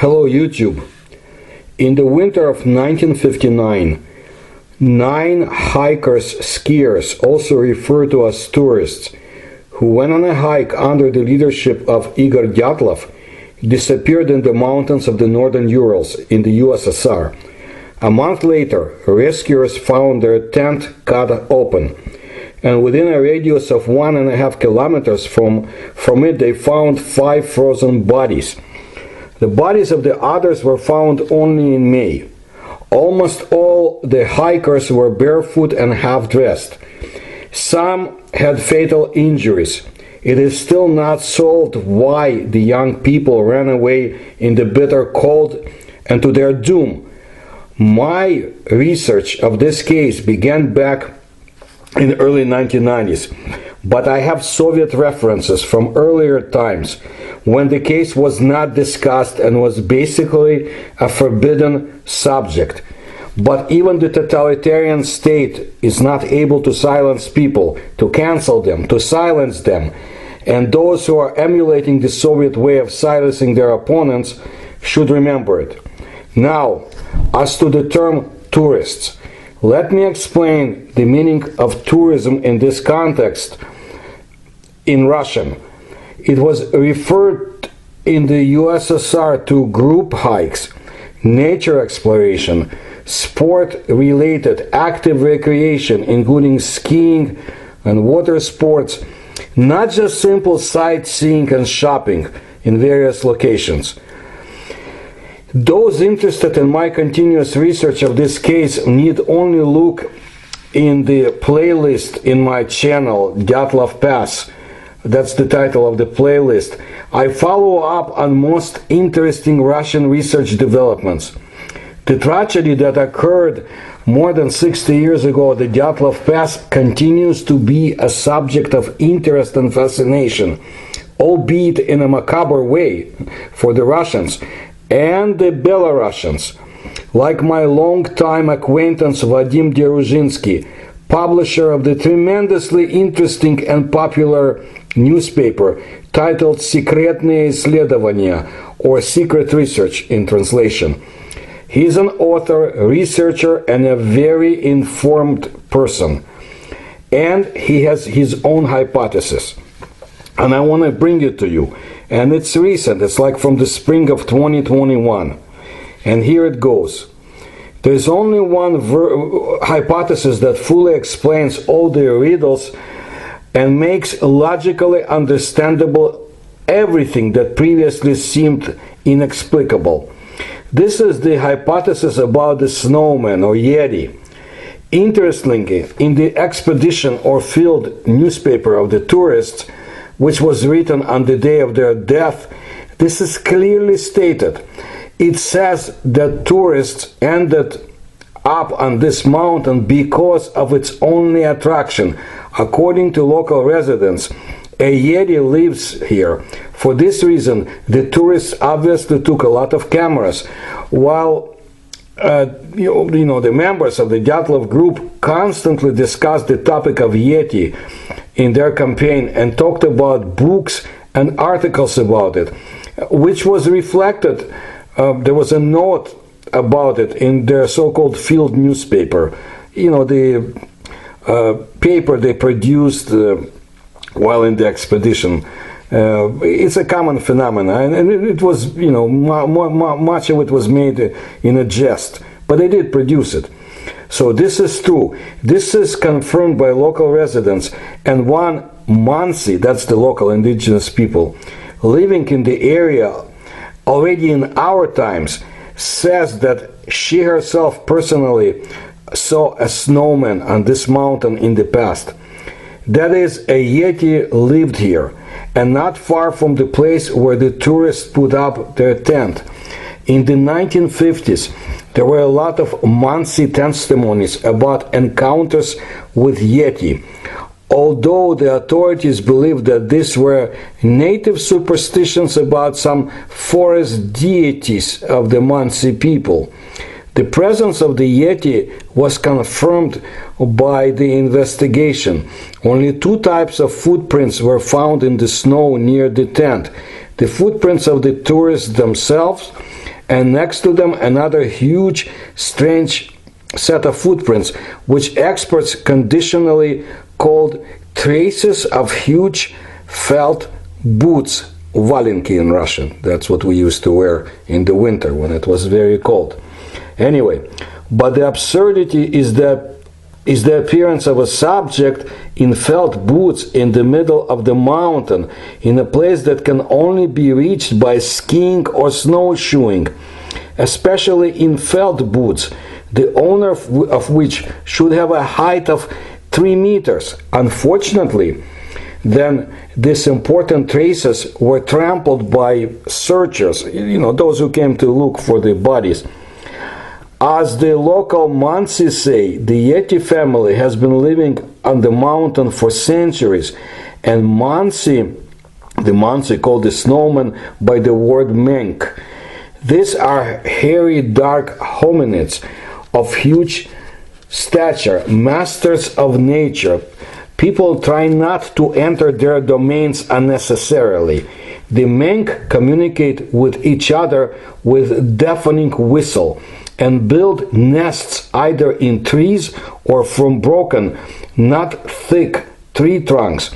Hello YouTube. In the winter of 1959, 9 hikers, skiers, also referred to as tourists, who went on a hike under the leadership of Igor Dyatlov, disappeared in the mountains of the northern Urals in the USSR. A month later, rescuers found their tent cut open, and within a radius of 1.5 kilometers from it they found 5 frozen bodies. The bodies of the others were found only in May. Almost all the hikers were barefoot and half-dressed. Some had fatal injuries. It is still not solved why the young people ran away in the bitter cold and to their doom. My research of this case began back in the early 1990s, but I have Soviet references from earlier times when the case was not discussed and was basically a forbidden subject. But even the totalitarian state is not able to silence people, to cancel them, to silence them. And those who are emulating the Soviet way of silencing their opponents should remember it. Now, as to the term tourists, let me explain the meaning of tourism in this context in Russian. It was referred in the USSR to group hikes, nature exploration, sport-related active recreation, including skiing and water sports, not just simple sightseeing and shopping in various locations. Those interested in my continuous research of this case need only look in the playlist in my channel, Dyatlov Pass. That's the title of the playlist. I follow up on most interesting Russian research developments. The tragedy that occurred more than 60 years ago, the Dyatlov Pass, continues to be a subject of interest and fascination, albeit in a macabre way for the Russians and the Belarusians. Like my long-time acquaintance Vadim Deruzhinsky, publisher of the tremendously interesting and popular newspaper titled Секретные исследования, or Secret Research in translation. He is an author, researcher, and a very informed person. And he has his own hypothesis. And I want to bring it to you. And it's recent. It's like from the spring of 2021. And here it goes. There's only one hypothesis that fully explains all the riddles and makes logically understandable everything that previously seemed inexplicable. This is the hypothesis about the snowman or Yeti. Interestingly, in the expedition or field newspaper of the tourists, which was written on the day of their death, this is clearly stated. It says that tourists ended up on this mountain because of its only attraction. According to local residents, a Yeti lives here. For this reason, the tourists obviously took a lot of cameras, while the members of the Dyatlov group constantly discussed the topic of Yeti in their campaign and talked about books and articles about it, which was reflected. There was a note about it in their so-called field newspaper. The paper they produced while in the expedition. It's a common phenomenon, and it was, much of it was made in a jest, but they did produce it. So this is true. This is confirmed by local residents, and one Mansi, that's the local indigenous people, living in the area already in our times, says that she herself personally saw a snowman on this mountain in the past. That is, a Yeti lived here, and not far from the place where the tourists put up their tent. In the 1950s, there were a lot of Mansi testimonies about encounters with Yeti, although the authorities believed that these were native superstitions about some forest deities of the Mansi people. The presence of the Yeti was confirmed by the investigation. Only 2 types of footprints were found in the snow near the tent. The footprints of the tourists themselves and next to them another huge, strange set of footprints, which experts conditionally called traces of huge felt boots, valenki in Russian. That's what we used to wear in the winter when it was very cold. Anyway, but the absurdity is the appearance of a subject in felt boots in the middle of the mountain, in a place that can only be reached by skiing or snowshoeing, especially in felt boots, the owner of which should have a height of 3 meters. Unfortunately, then these important traces were trampled by searchers, those who came to look for the bodies. As the local Mansi say, the Yeti family has been living on the mountain for centuries, and the Mansi called the snowman by the word Menqv. These are hairy, dark hominids of huge stature, masters of nature. People try not to enter their domains unnecessarily. The Menqv communicate with each other with deafening whistle, and build nests either in trees or from broken, not thick tree trunks.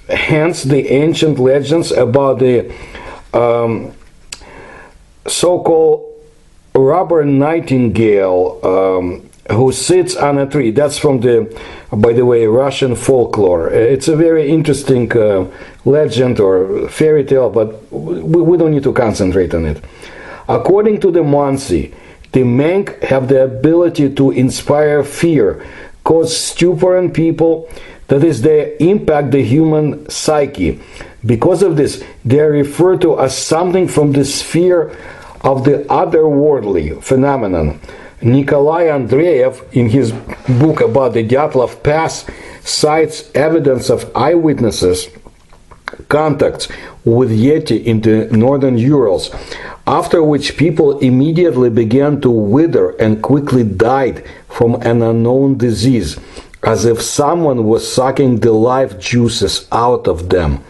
Hence the ancient legends about the so-called rubber nightingale who sits on a tree. That's from the, by the way, Russian folklore. It's a very interesting legend or fairy tale, but we don't need to concentrate on it. According to the Mansi, the Menqv have the ability to inspire fear, cause stupor in people, that is, they impact the human psyche. Because of this, they are referred to as something from the sphere of the otherworldly phenomenon. Nikolai Andreev, in his book about the Dyatlov Pass, cites evidence of eyewitnesses' contacts with Yeti in the northern Urals, after which people immediately began to wither and quickly died from an unknown disease, as if someone was sucking the life juices out of them.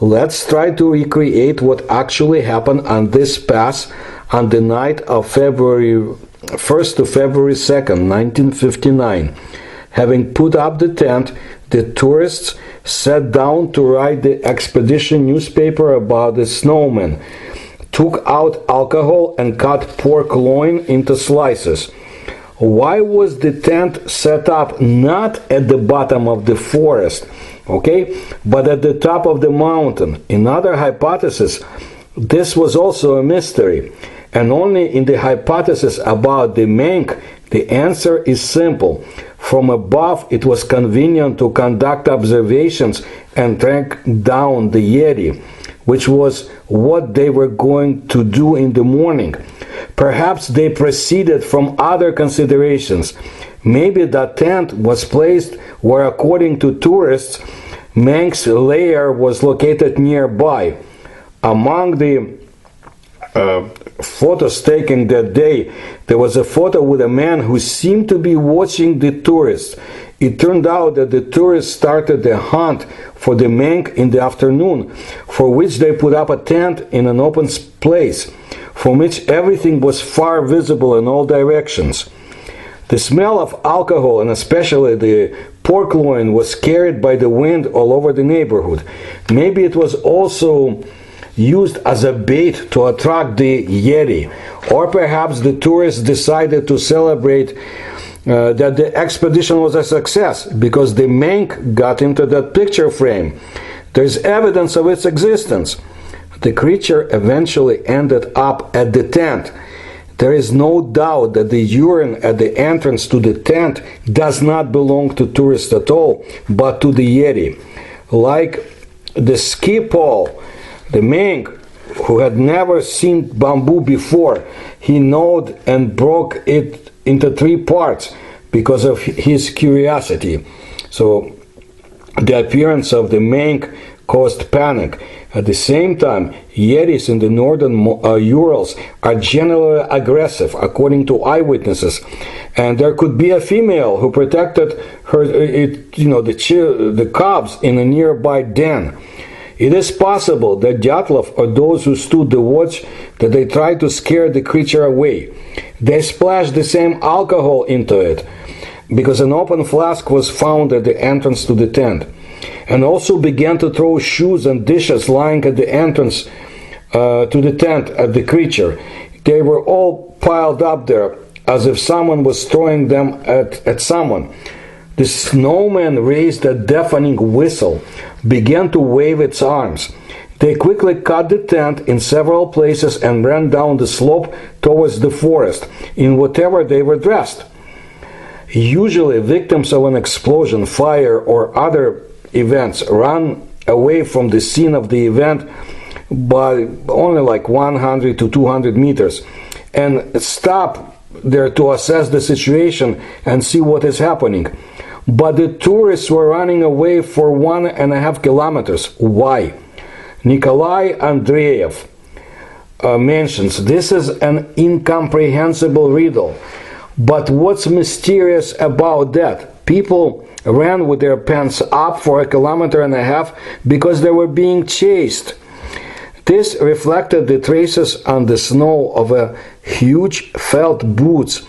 Let's try to recreate what actually happened on this pass on the night of February 1st to February 2nd, 1959. Having put up the tent, the tourists sat down to write the expedition newspaper about the snowman, took out alcohol and cut pork loin into slices. Why was the tent set up not at the bottom of the forest, but at the top of the mountain? In other hypotheses, this was also a mystery, and only in the hypothesis about the Menqv, the answer is simple. From above, it was convenient to conduct observations and track down the Yeti, which was what they were going to do in the morning. Perhaps they proceeded from other considerations. Maybe that tent was placed where, according to tourists, Menqv's lair was located nearby. Among the photos taken that day, there was a photo with a man who seemed to be watching the tourists. It turned out that the tourists started the hunt for the Menqv in the afternoon, for which they put up a tent in an open place, from which everything was far visible in all directions. The smell of alcohol, and especially the pork loin, was carried by the wind all over the neighborhood. Maybe it was also used as a bait to attract the Yeti, or perhaps the tourists decided to celebrate that the expedition was a success because the Menqv got into that picture frame. There's evidence of its existence. The creature eventually ended up at the tent. There is no doubt that the urine at the entrance to the tent does not belong to tourists at all, but to the Yeti. Like the ski pole, the Menqv, who had never seen bamboo before, he gnawed and broke it into 3 parts because of his curiosity. So the appearance of the Menqv caused panic. At the same time, Yetis in the northern Urals are generally aggressive, according to eyewitnesses, and there could be a female who protected her, the cubs in a nearby den. It is possible that Dyatlov or those who stood the watch that they tried to scare the creature away. They splashed the same alcohol into it, because an open flask was found at the entrance to the tent, and also began to throw shoes and dishes lying at the entrance to the tent at the creature. They were all piled up there as if someone was throwing them at someone. The snowman raised a deafening whistle, began to wave its arms. They quickly cut the tent in several places and ran down the slope towards the forest, in whatever they were dressed. Usually, victims of an explosion, fire, or other events run away from the scene of the event by only like 100 to 200 meters and stop there to assess the situation and see what is happening. But the tourists were running away for 1.5 kilometers. Why? Nikolai Andreev mentions this is an incomprehensible riddle. But what's mysterious about that? People ran with their pants up for 1.5 kilometers because they were being chased. This reflected the traces on the snow of a huge felt boots,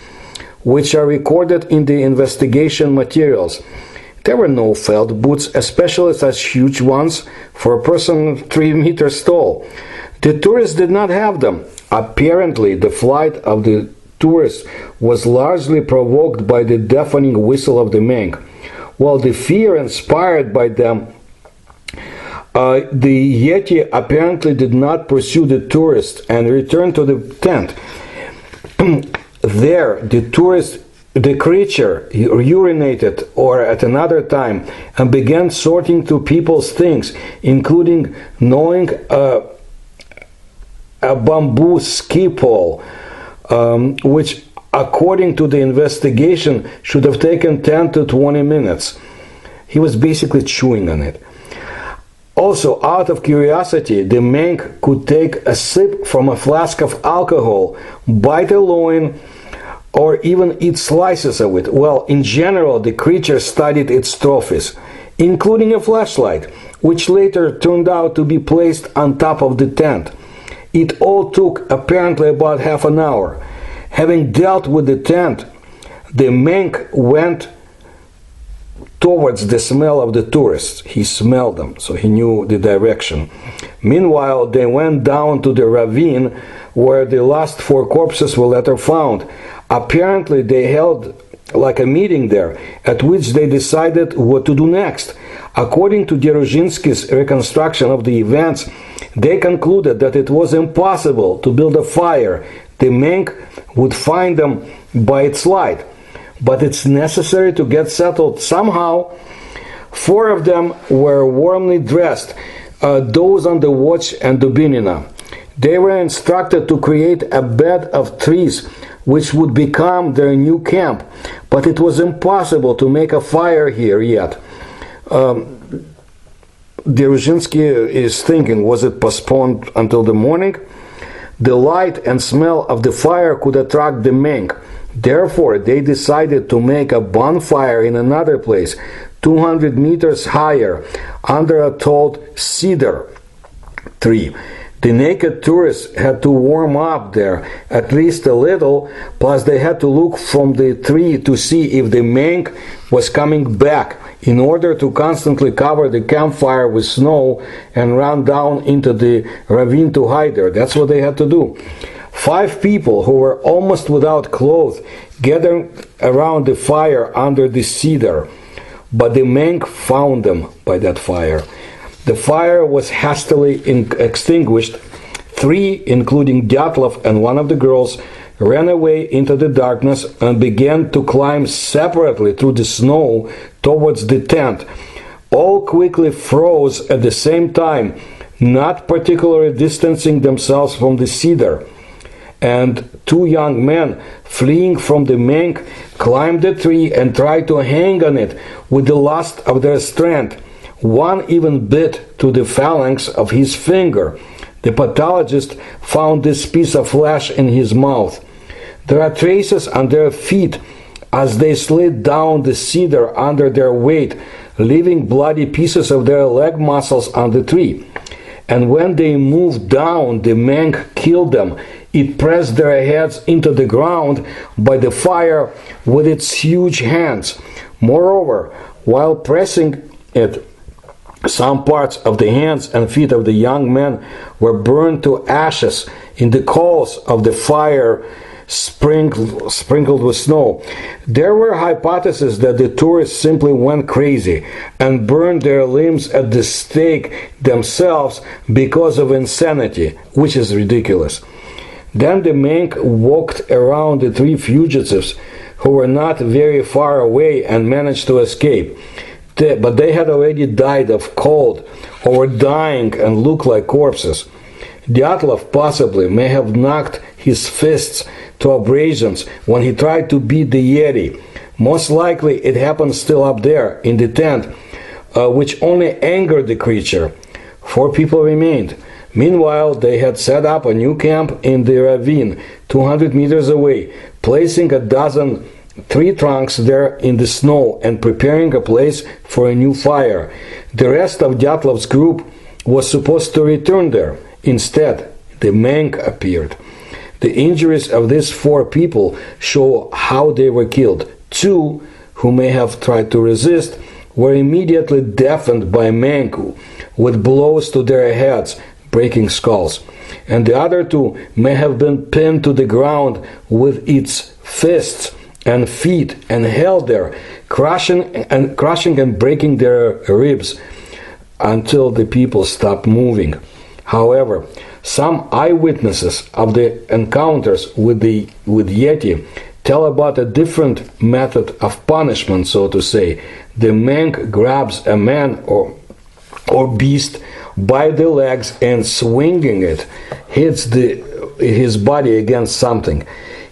which are recorded in the investigation materials. There were no felt boots, especially such huge ones for a person 3 meters tall. The tourists did not have them. Apparently, the flight of the tourists was largely provoked by the deafening whistle of the Menqv. While the fear inspired by them, the Yeti apparently did not pursue the tourists and returned to the tent. There, the creature urinated or at another time and began sorting through people's things, including gnawing a bamboo ski pole, which, according to the investigation, should have taken 10 to 20 minutes. He was basically chewing on it. Also, out of curiosity, the Menqv could take a sip from a flask of alcohol, bite a loin, or even eat slices of it. Well, in general, the creature studied its trophies, including a flashlight, which later turned out to be placed on top of the tent. It all took apparently about half an hour. Having dealt with the tent, the Menqv went towards the smell of the tourists. He smelled them, so he knew the direction. Meanwhile, they went down to the ravine where the last 4 corpses were later found. Apparently, they held like a meeting there, at which they decided what to do next. According to Derozhinsky's reconstruction of the events, they concluded that it was impossible to build a fire. The Menqv would find them by its light. But it's necessary to get settled somehow. 4 of them were warmly dressed, those on the watch and Dubinina. They were instructed to create a bed of trees which would become their new camp, but it was impossible to make a fire here yet. Derozhinsky is thinking, was it postponed until the morning? The light and smell of the fire could attract the Menqv. Therefore, they decided to make a bonfire in another place, 200 meters higher, under a tall cedar tree. The naked tourists had to warm up there at least a little, plus they had to look from the tree to see if the Menqv was coming back, in order to constantly cover the campfire with snow and run down into the ravine to hide there. That's what they had to do. 5 people who were almost without clothes gathered around the fire under the cedar, but the Menqv found them by that fire. The fire was hastily extinguished. 3, including Dyatlov and one of the girls, ran away into the darkness and began to climb separately through the snow towards the tent. All quickly froze at the same time, not particularly distancing themselves from the cedar. And 2 young men, fleeing from the Menqv, climbed the tree and tried to hang on it with the last of their strength. One even bit to the phalanx of his finger. The pathologist found this piece of flesh in his mouth. There are traces on their feet as they slid down the cedar under their weight, leaving bloody pieces of their leg muscles on the tree. and when they moved down, the Menqv killed them. It pressed their heads into the ground by the fire with its huge hands. Moreover, while pressing it, some parts of the hands and feet of the young men were burned to ashes in the coals of the fire sprinkled with snow. There were hypotheses that the tourists simply went crazy and burned their limbs at the stake themselves because of insanity, which is ridiculous. Then the Menqv walked around the three fugitives who were not very far away and managed to escape. But they had already died of cold or were dying and looked like corpses. Dyatlov possibly may have knocked his fists to abrasions when he tried to beat the Yeti. Most likely it happened still up there in the tent, which only angered the creature. 4 people remained. Meanwhile, they had set up a new camp in the ravine 200 meters away, placing a dozen tree trunks there in the snow and preparing a place for a new fire. The rest of Dyatlov's group was supposed to return there. Instead, the Menqv appeared. The injuries of these 4 people show how they were killed. 2, who may have tried to resist, were immediately deafened by Menqv with blows to their heads, breaking skulls. And the other 2 may have been pinned to the ground with its fists and feet and held there, crushing and breaking their ribs until the people stopped moving. However, some eyewitnesses of the encounters with Yeti tell about a different method of punishment, so to say. The Menqv grabs a man or beast by the legs and swinging it hits his body against something.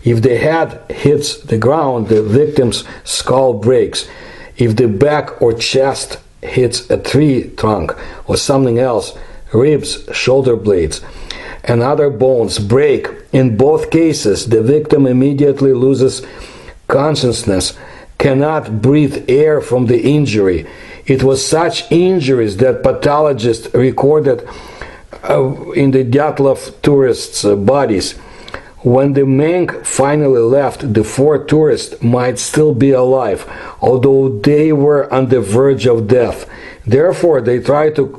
If the head hits the ground, the victim's skull breaks. If the back or chest hits a tree trunk or something else, ribs, shoulder blades, and other bones break. In both cases, the victim immediately loses consciousness, cannot breathe air from the injury. It was such injuries that pathologists recorded in the Dyatlov tourists' bodies. When the Menqv finally left, the 4 tourists might still be alive, although they were on the verge of death. Therefore, they tried to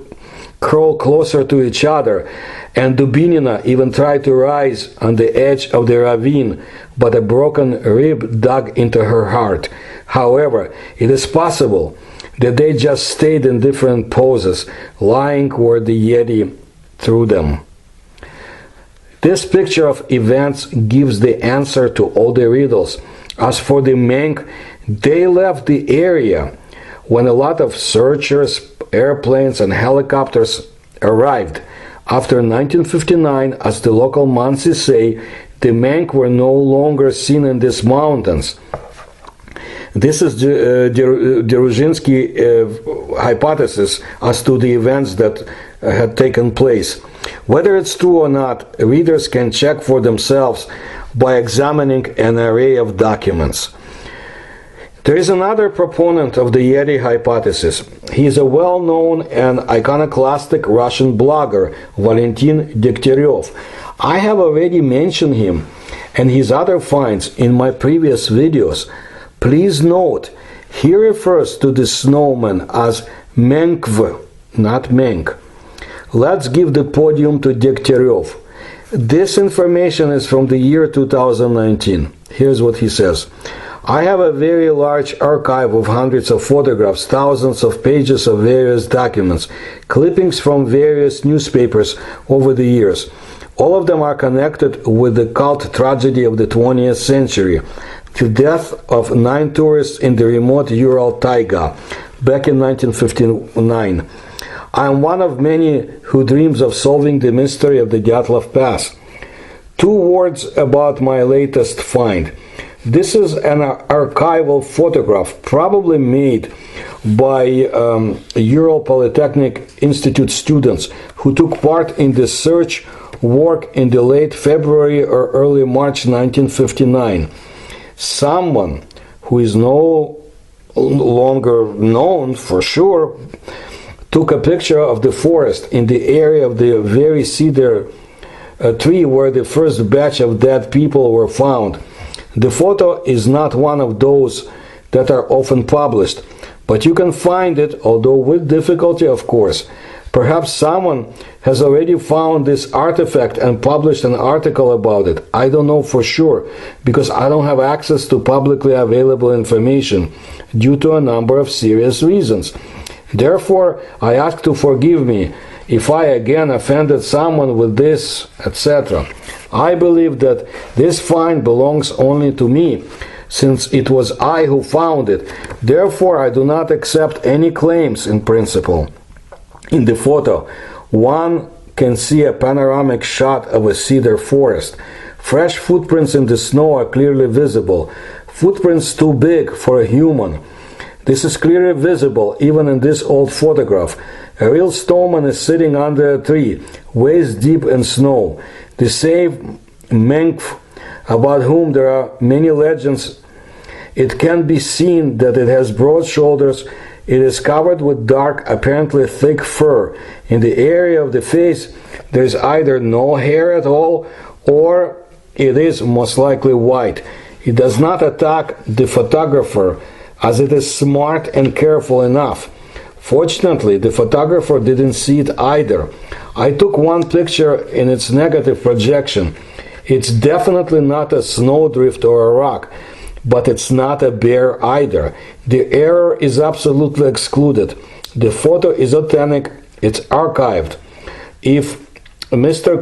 crawl closer to each other, and Dubinina even tried to rise on the edge of the ravine, but a broken rib dug into her heart. However, it is possible that they just stayed in different poses, lying where the Yeti threw them. This picture of events gives the answer to all the riddles. As for the Menqv, they left the area when a lot of searchers, airplanes and helicopters arrived. After 1959, as the local Mansi say, the Menqv were no longer seen in these mountains. This is the Dzerzhinsky hypothesis as to the events that had taken place. Whether it's true or not, readers can check for themselves by examining an array of documents. There is another proponent of the Yeti hypothesis. He is a well-known and iconoclastic Russian blogger, Valentin Degtyaryov. I have already mentioned him and his other finds in my previous videos. Please note, he refers to the snowman as Menqv, not Menqv. Let's give the podium to Degtyaryov. This information is from the year 2019. Here's what he says. I have a very large archive of hundreds of photographs, thousands of pages of various documents, clippings from various newspapers over the years. All of them are connected with the cult tragedy of the 20th century, the death of 9 tourists in the remote Ural taiga back in 1959. I am one of many who dreams of solving the mystery of the Dyatlov Pass. 2 words about my latest find. This is an archival photograph, probably made by Ural Polytechnic Institute students who took part in the search work in the late February or early March 1959. Someone who is no longer known for sure took a picture of the forest in the area of the very cedar tree where the first batch of dead people were found. The photo is not one of those that are often published, but you can find it, although with difficulty, of course. Perhaps someone has already found this artifact and published an article about it. I don't know for sure, because I don't have access to publicly available information due to a number of serious reasons. Therefore, I ask to forgive me if I again offended someone with this, etc. I believe that this find belongs only to me, since it was I who found it. Therefore, I do not accept any claims in principle. In the photo, one can see a panoramic shot of a cedar forest. Fresh footprints in the snow are clearly visible, footprints too big for a human. This is clearly visible even in this old photograph. A real stoneman is sitting under a tree, waist deep in snow. The same Menqv, about whom there are many legends. It can be seen that it has broad shoulders. It is covered with dark, apparently thick fur. In the area of the face, there is either no hair at all, or it is most likely white. It does not attack the photographer, as it is smart and careful enough. Fortunately, the photographer didn't see it either. I took one picture in its negative projection. It's definitely not a snowdrift or a rock, but it's not a bear either. The error is absolutely excluded. The photo is authentic, it's archived. If Mr.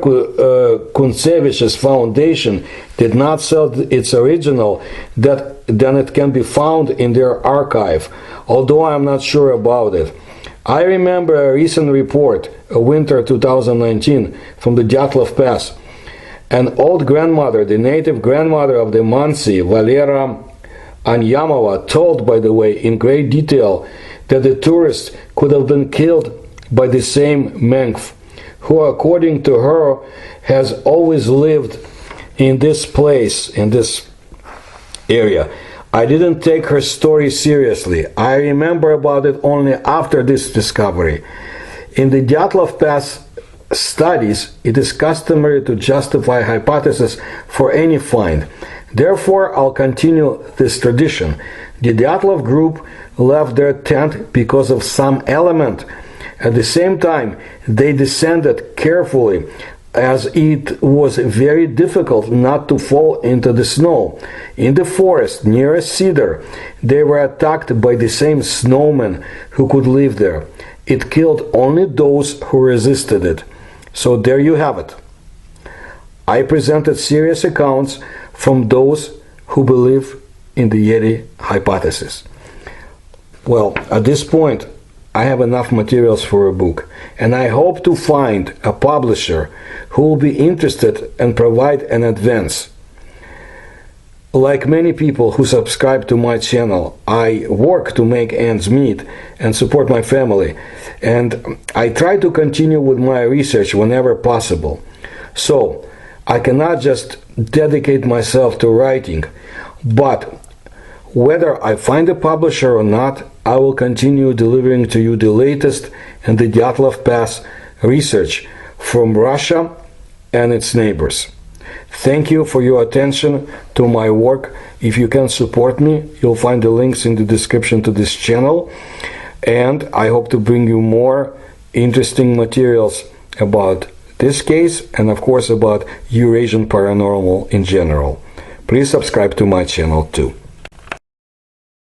Kuntsevich's foundation did not sell its original, then it can be found in their archive, although I am not sure about it. I remember a recent report, winter 2019, from the Dyatlov Pass. An old grandmother, the native grandmother of the Mansi, Valera Anyamova, told, by the way, in great detail that the tourists could have been killed by the same Menqv, who, according to her, has always lived in this place, in this area. I didn't take her story seriously. I remember about it only after this discovery. In the Dyatlov Pass studies, it is customary to justify hypotheses for any find. Therefore, I'll continue this tradition. The Dyatlov group left their tent because of some element. At the same time, they descended carefully, as it was very difficult not to fall into the snow. In the forest, near a cedar, they were attacked by the same snowman who could live there. It killed only those who resisted it. So there you have it. I presented serious accounts from those who believe in the Yeti hypothesis. Well, at this point, I have enough materials for a book, and I hope to find a publisher who will be interested and provide an advance. Like many people who subscribe to my channel, I work to make ends meet and support my family, and I try to continue with my research whenever possible. So, I cannot just dedicate myself to writing, but whether I find a publisher or not, I will continue delivering to you the latest in the Dyatlov Pass research from Russia and its neighbors. Thank you for your attention to my work. If you can support me, you'll find the links in the description to this channel, and I hope to bring you more interesting materials about this case and of course about Eurasian paranormal in general. Please subscribe to my channel too.